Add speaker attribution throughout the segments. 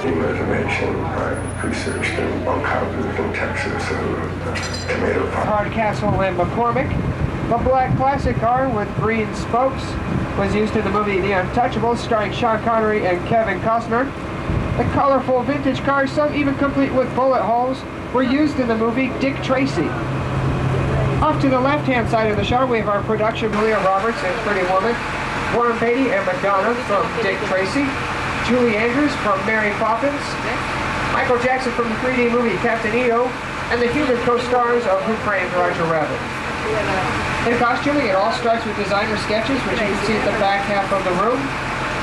Speaker 1: costume reservation. I researched in bunkhouses in Texas and Tomato Park.
Speaker 2: Hardcastle in McCormick. The black classic car with green spokes was used in the movie The Untouchables, starring Sean Connery and Kevin Costner. The colorful vintage cars, some even complete with bullet holes, were used in the movie Dick Tracy. Off to the left-hand side of the shot, we have our production, Julia Roberts and Pretty Woman, Warren Beatty and Madonna from Dick Tracy, Julie Andrews from Mary Poppins, Michael Jackson from the 3D movie Captain EO, and the human co-stars of Who Framed Roger Rabbit. In costuming, it all starts with designer sketches, which you can see at the back half of the room.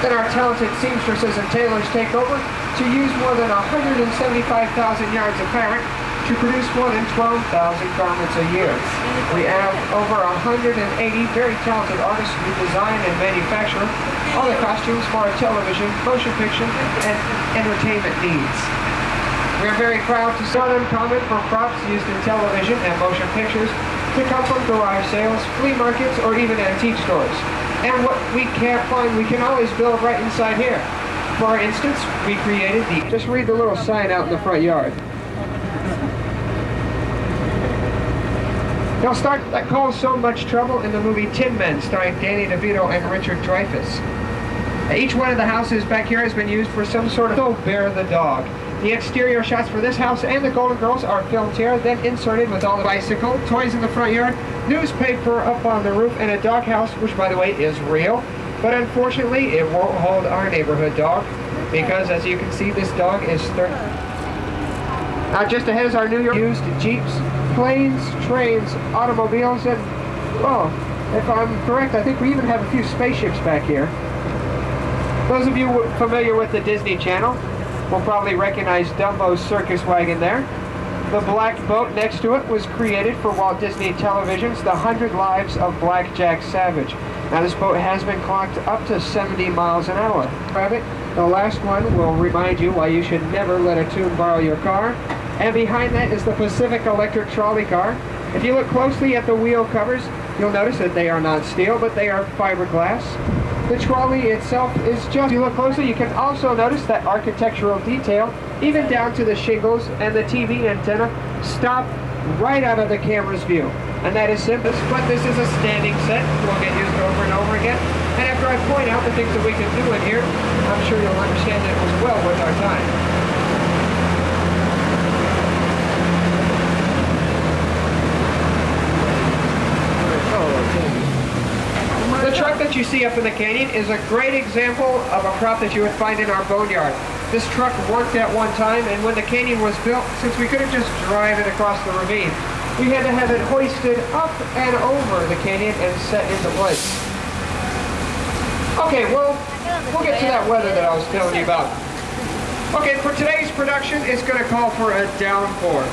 Speaker 2: Then our talented seamstresses and tailors take over to use more than 175,000 yards of fabric to produce more than 12,000 garments a year. We have over 180 very talented artists who design and manufacture all the costumes for our television, motion picture, and entertainment needs. We are very proud to sell uncommon for props used in television and motion pictures to come from garage sales, flea markets, or even antique stores. And what we can't find, we can always build right inside here. For instance, we created the... Just read the little sign out in the front yard. They'll start that caused so much trouble in the movie Tin Men, starring Danny DeVito and Richard Dreyfuss. Each one of the houses back here has been used for some sort of Bear the dog. The exterior shots for this house and the Golden Girls are filmed here, then inserted with all the bicycle, toys in the front yard, newspaper up on the roof, and a dog house, which by the way is real. But unfortunately, it won't hold our neighborhood dog, because as you can see, this dog is 30. Now just ahead is our New York used Jeeps, planes, trains, automobiles, and, well, if I'm correct, I think we even have a few spaceships back here. Those of you familiar with the Disney Channel will probably recognize Dumbo's circus wagon there. The black boat next to it was created for Walt Disney Television's The 100 Lives of Black Jack Savage. Now this boat has been clocked up to 70 miles an hour. The last one will remind you why you should never let a tune borrow your car. And behind that is the Pacific Electric trolley car. If you look closely at the wheel covers, you'll notice that they are not steel, but they are fiberglass. The trolley itself is just, if you look closely, you can also notice that architectural detail, even down to the shingles and the TV antenna, stop right out of the camera's view. And that is simple, but this is a standing set. We'll get used over and over again. And after I point out the things that we can do in here, I'm sure you'll understand that it was well worth our time. The truck that you see up in the canyon is a great example of a prop that you would find in our boneyard. This truck worked at one time, and when the canyon was built, since we couldn't just drive it across the ravine, we had to have it hoisted up and over the canyon and set into place. Okay, well, we'll get to that weather that I was telling you about. Okay, for today's production, it's going to call for a downpour.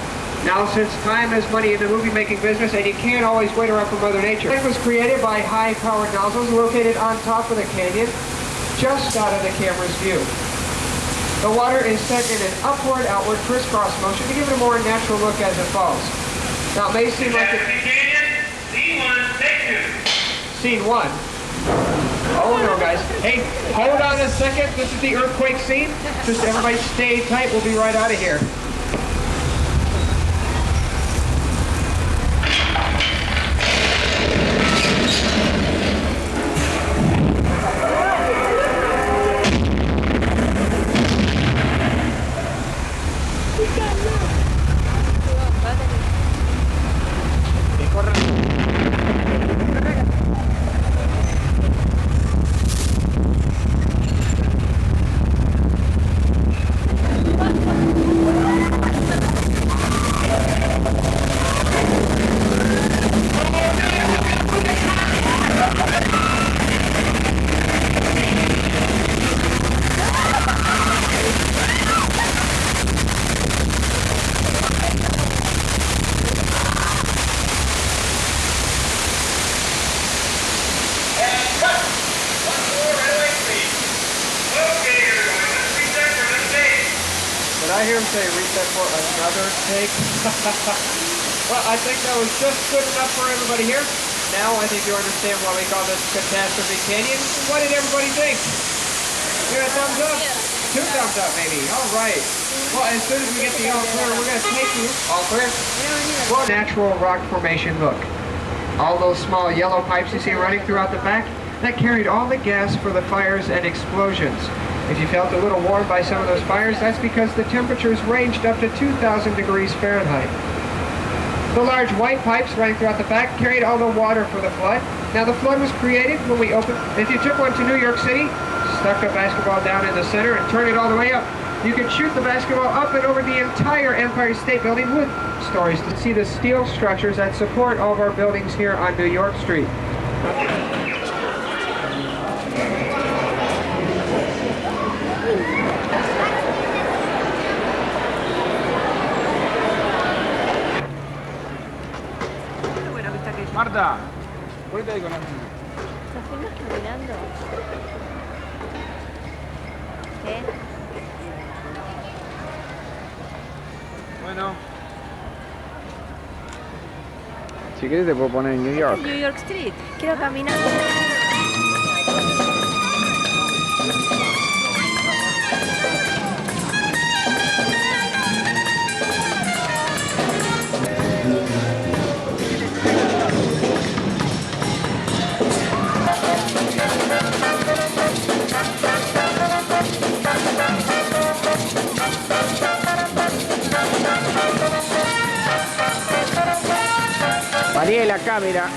Speaker 2: Now, since time is money in the movie-making business, and you can't always wait around for Mother Nature, it was created by high-powered nozzles located on top of the canyon, just out of the camera's view. The water is set in an upward-outward crisscross motion to give it a more natural look as it falls. Now, it may seem like it...
Speaker 3: Scene 1, take 2.
Speaker 2: Scene 1. Oh no, guys. Hey, hold on a second. This is the earthquake scene. Just everybody stay tight. We'll be right out of here.
Speaker 4: I hear him say reset for another take? Well, I think that was just good enough for everybody here. Now I think you understand why we call this Catastrophe Canyon. What did everybody think? Give it a thumbs up.
Speaker 2: 2 thumbs up, maybe. All right. Well, as soon as we get the all clear, we're going to take you. All clear? Well, natural rock formation look. All those small yellow pipes you see running throughout the back, that carried all the gas for the fires and explosions. If you felt a little warm by some of those fires, that's because the temperatures ranged up to 2,000 degrees Fahrenheit. The large white pipes running throughout the back carried all the water for the flood. Now the flood was created when we opened. If you took one to New York City, stuck a basketball down in the center and turned it all the way up, you could shoot the basketball up and over the entire Empire State Building with stories to see the steel structures that support all of our buildings here on New York Street.
Speaker 4: Marta, ponete ahí con la niña.
Speaker 5: Nos fuimos caminando. ¿Qué?
Speaker 4: Bueno. Si quieres te puedo poner en New York.
Speaker 5: New York Street. Quiero caminar.
Speaker 4: Paré la cámara.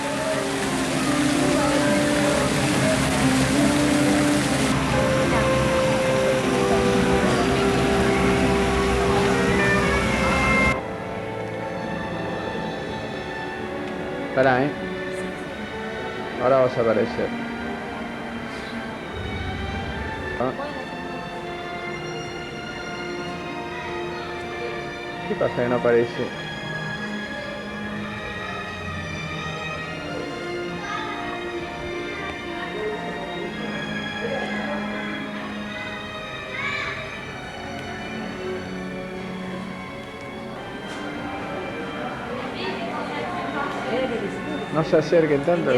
Speaker 4: Pará, ahora vas a aparecer. Ah. ¿Qué pasa que no aparece? No se acerquen tanto.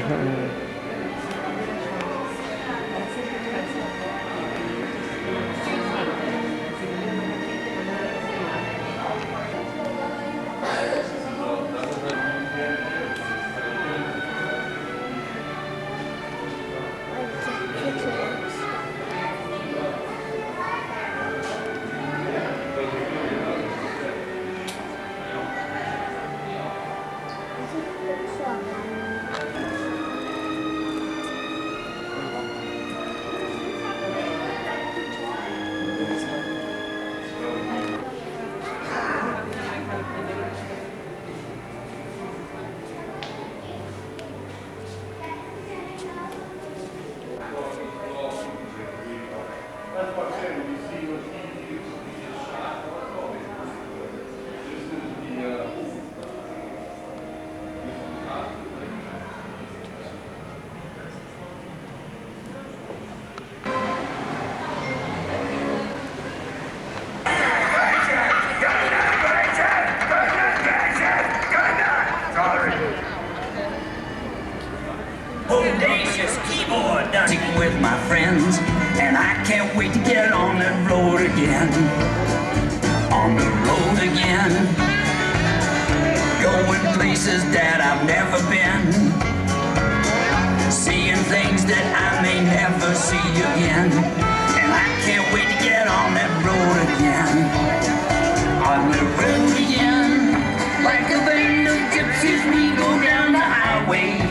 Speaker 6: Audacious keyboard dancing with my friends, and I can't wait to get on that road again. On the road again, going places that I've never been, seeing things that I may never see again, and I can't wait to get on that road again. On the road again, like a band of gypsies we go down the highway.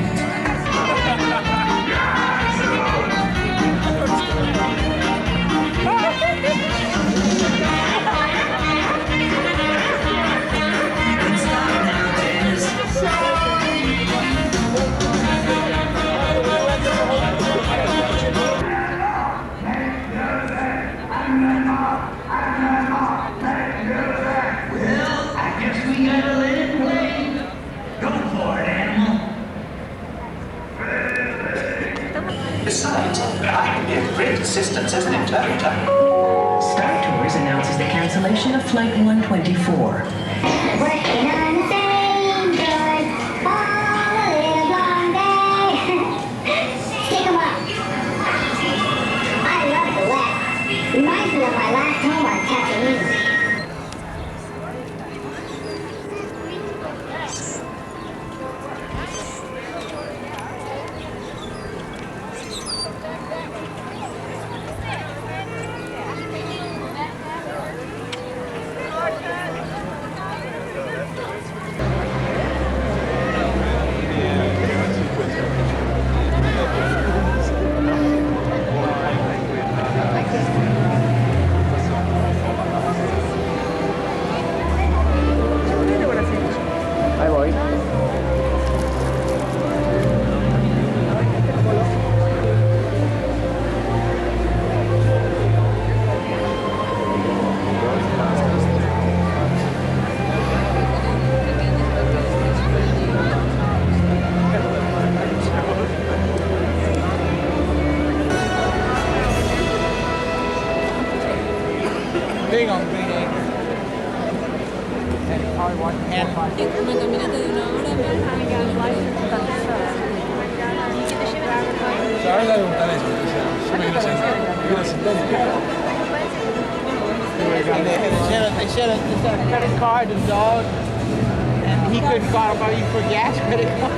Speaker 7: Besides, I can be of great assistance as an interpreter.
Speaker 8: Star Tours announces the cancellation of Flight 124.
Speaker 9: Working on the same good all the live long day. Stick 'em up. I love the West. reminds me of my last home on Tatooine.
Speaker 2: Ahí voy.
Speaker 4: Big on Green Acres. And probably watching and
Speaker 5: Una caminata de una hora me
Speaker 4: Sorry, I don't know. They said a credit card and dog, and he couldn't qualify you for gas credit card.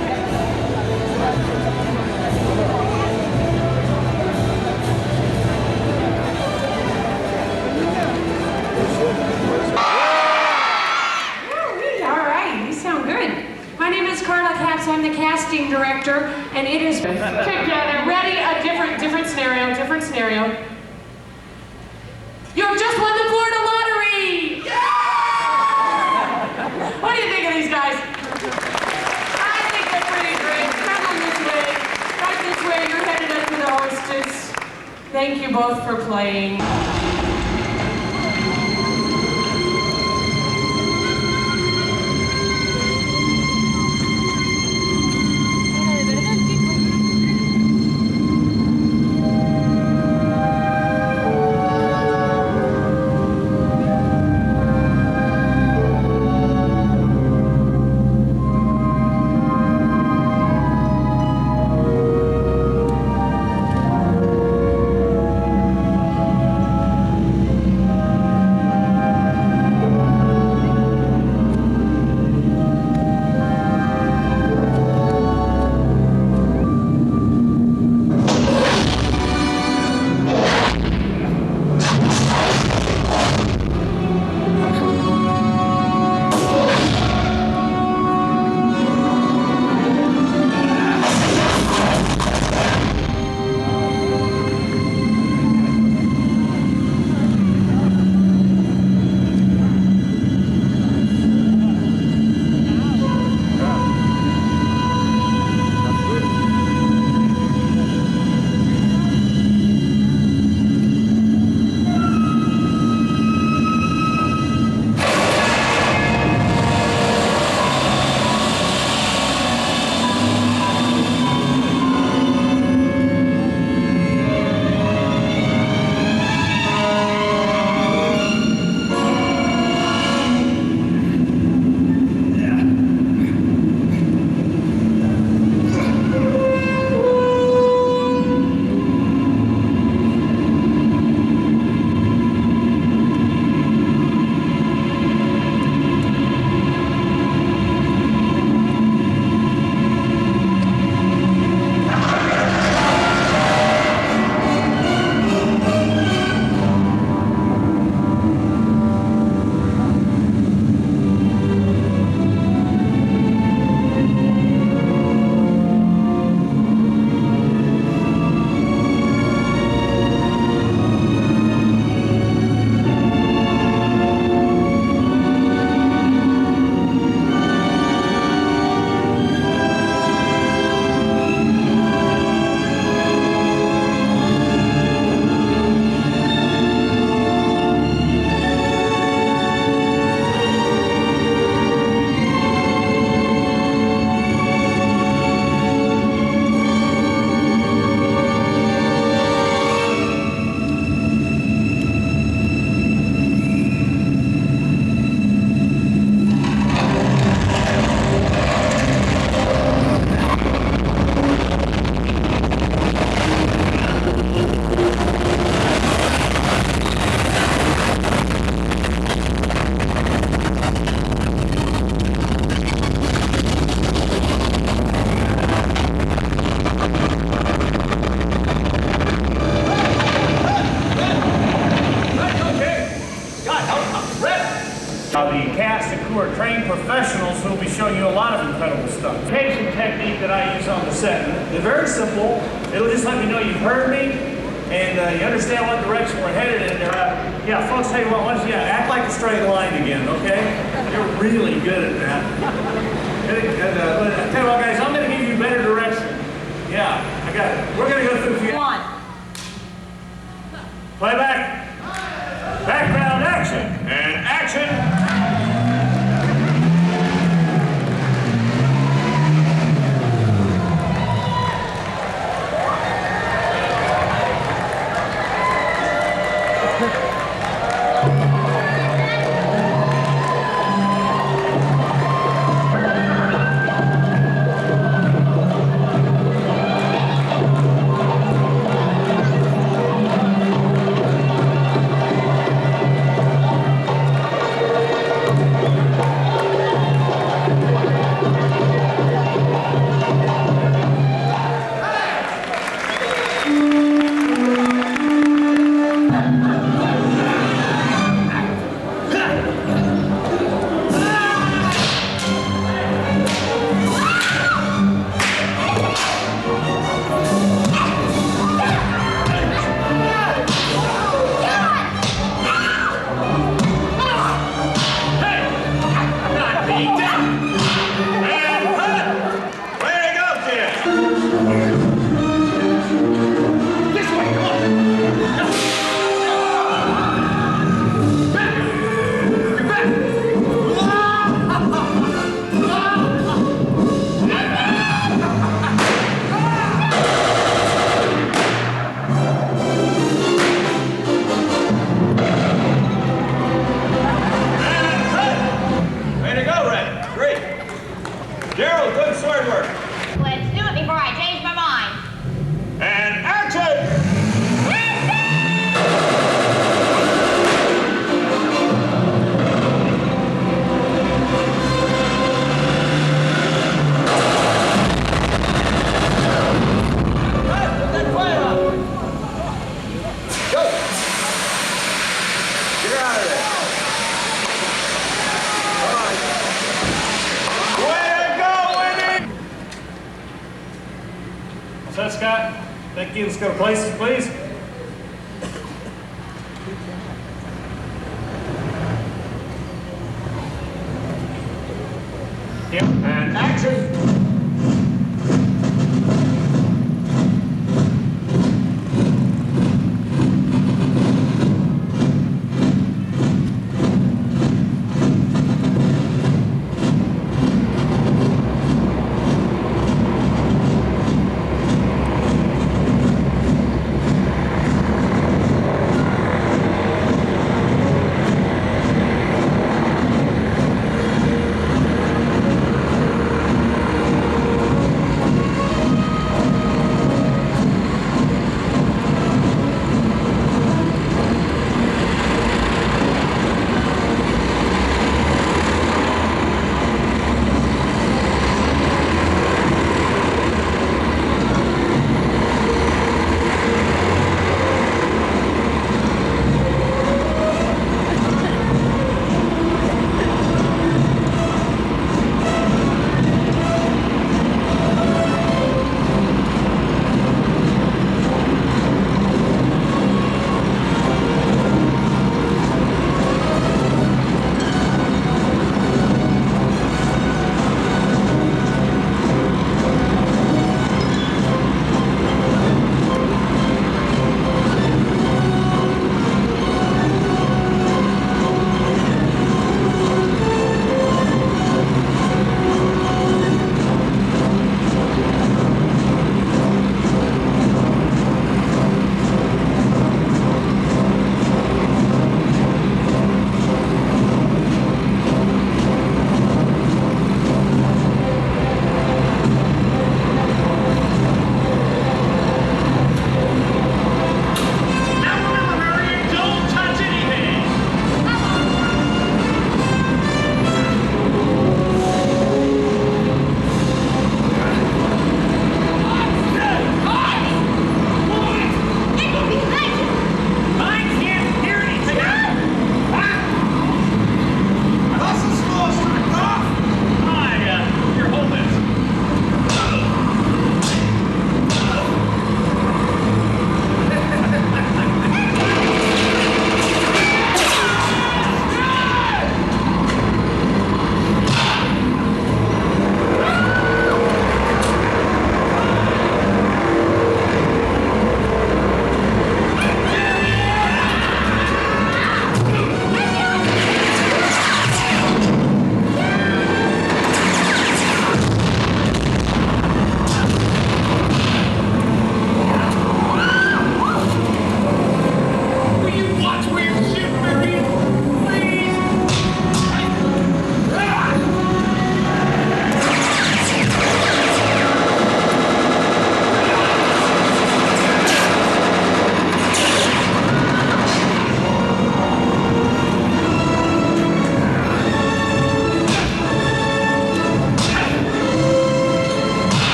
Speaker 10: All right, you sound good. My name is Carla Capps. I'm the casting director, and it is together. Ready? A different scenario. You have just won the Florida lottery. What do you think of these guys? I think they're pretty great. Come on this way. Right this way. You're headed up to the hostess. Thank you both for playing.
Speaker 3: The cast and crew are trained professionals who will be showing you a lot of incredible stuff. Fabrication technique that I use on the set. It's very simple. It'll just let me know you've heard me and you understand what direction we're headed in. Yeah, folks, tell you what, once you act like a straight line again, okay? You're really good at that. Tell you what, guys, I'm going to give you better direction. Yeah, I got it. We're going to go through a few. Playback. Background action. And action. Scott. Thank you. Let's go to places, please. Yep. And action.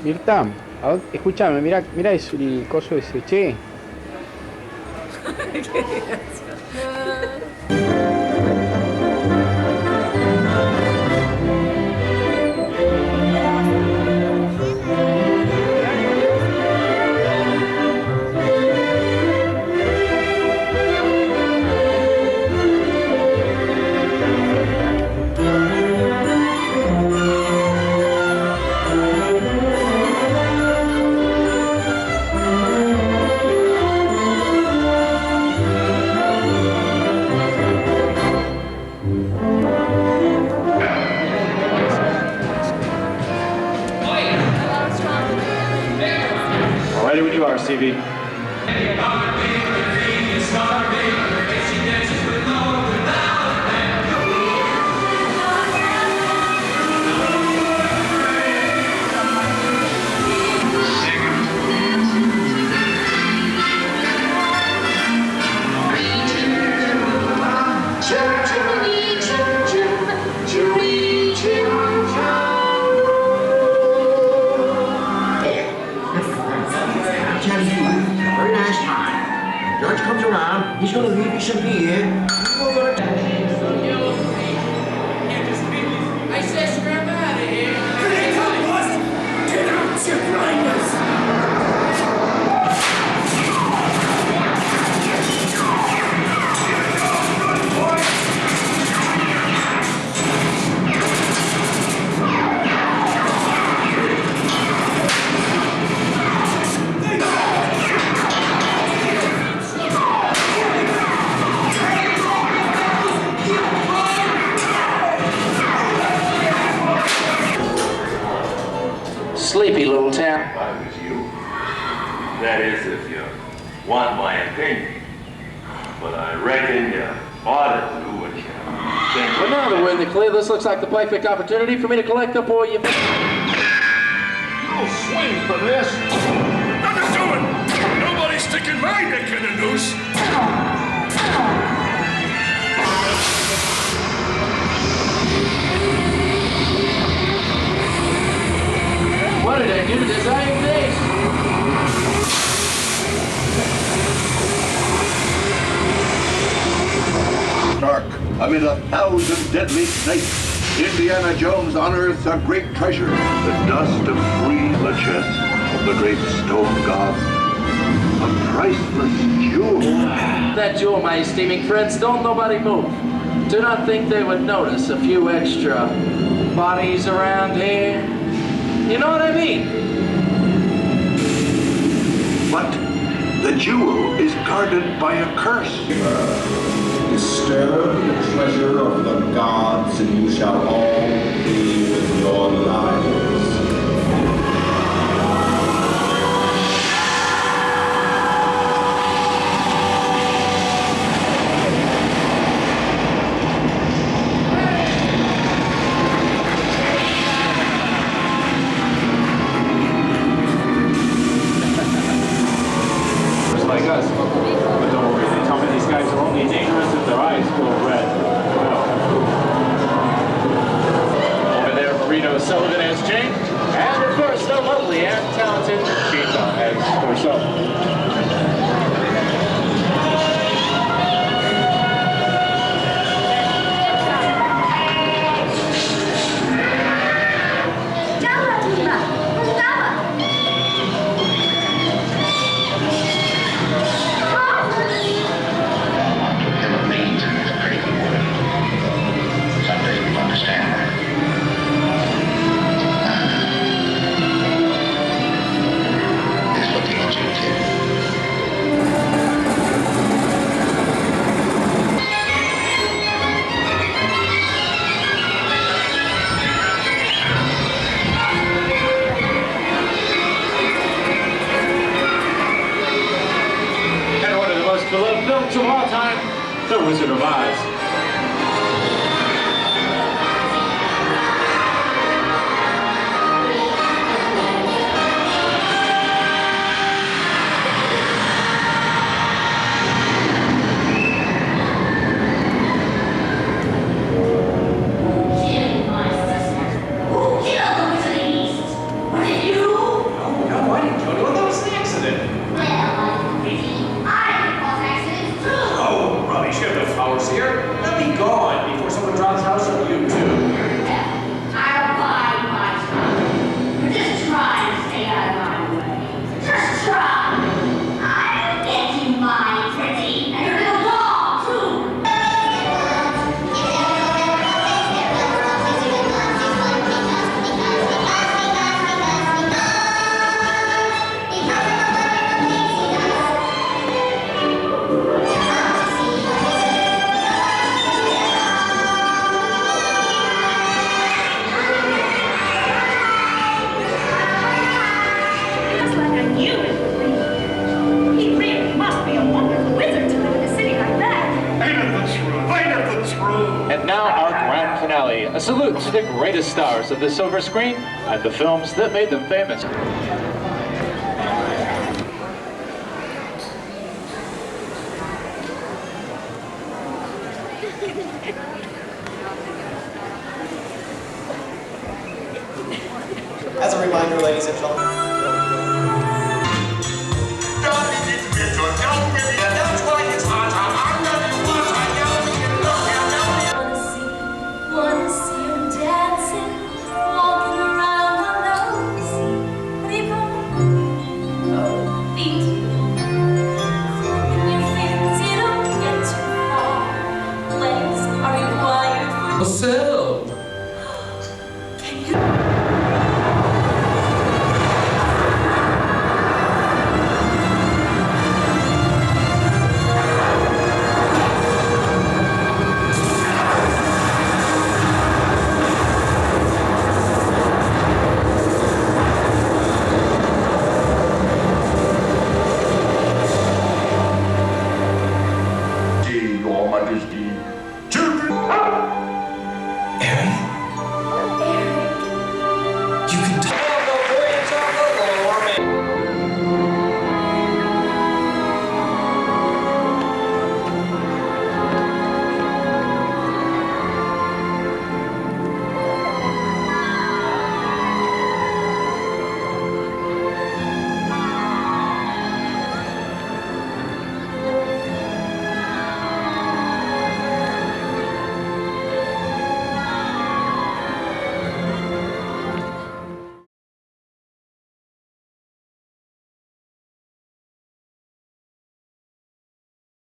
Speaker 11: Mirta, escúchame, mira eso, el coso ese, che.
Speaker 3: Ready when you are, CV.
Speaker 12: Very nice time. When George comes around, he's gonna leave you some beer.
Speaker 10: I said scrap out of here. Here they come, boss. Get out, you grinders.
Speaker 7: Sleepy little town.
Speaker 1: If I was you. That is, if you want my opinion. But I reckon you ought to do what you think.
Speaker 7: Well, now that we're in the clear, this looks like the perfect opportunity for me to collect up all your...
Speaker 1: You'll swing for this.
Speaker 13: Nothing doing! Nobody's sticking my neck in a noose!
Speaker 7: What did I do to design this?
Speaker 1: Dark, amid 1,000 deadly snakes, Indiana Jones unearths a great treasure. The dust of 3 liches of the great stone god. A priceless jewel.
Speaker 7: That jewel, my esteeming friends, don't nobody move. Do not think they would notice a few extra bodies around here. You know what I mean?
Speaker 1: But the jewel is guarded by a curse.
Speaker 14: Disturb the treasure of the gods, and you shall all be with your lives.
Speaker 3: Like us. But don't worry, they tell me these guys are only dangerous if their eyes glow red. Over there, Marino Sullivan as Jane, and of course, the lovely and talented Cheetah as herself. Beloved films of all time, The Wizard of Oz.
Speaker 9: Who killed the Wizard of the East? Was it you?
Speaker 15: A salute to the greatest stars of the silver screen and the films that made them famous.
Speaker 16: As a reminder, ladies and gentlemen,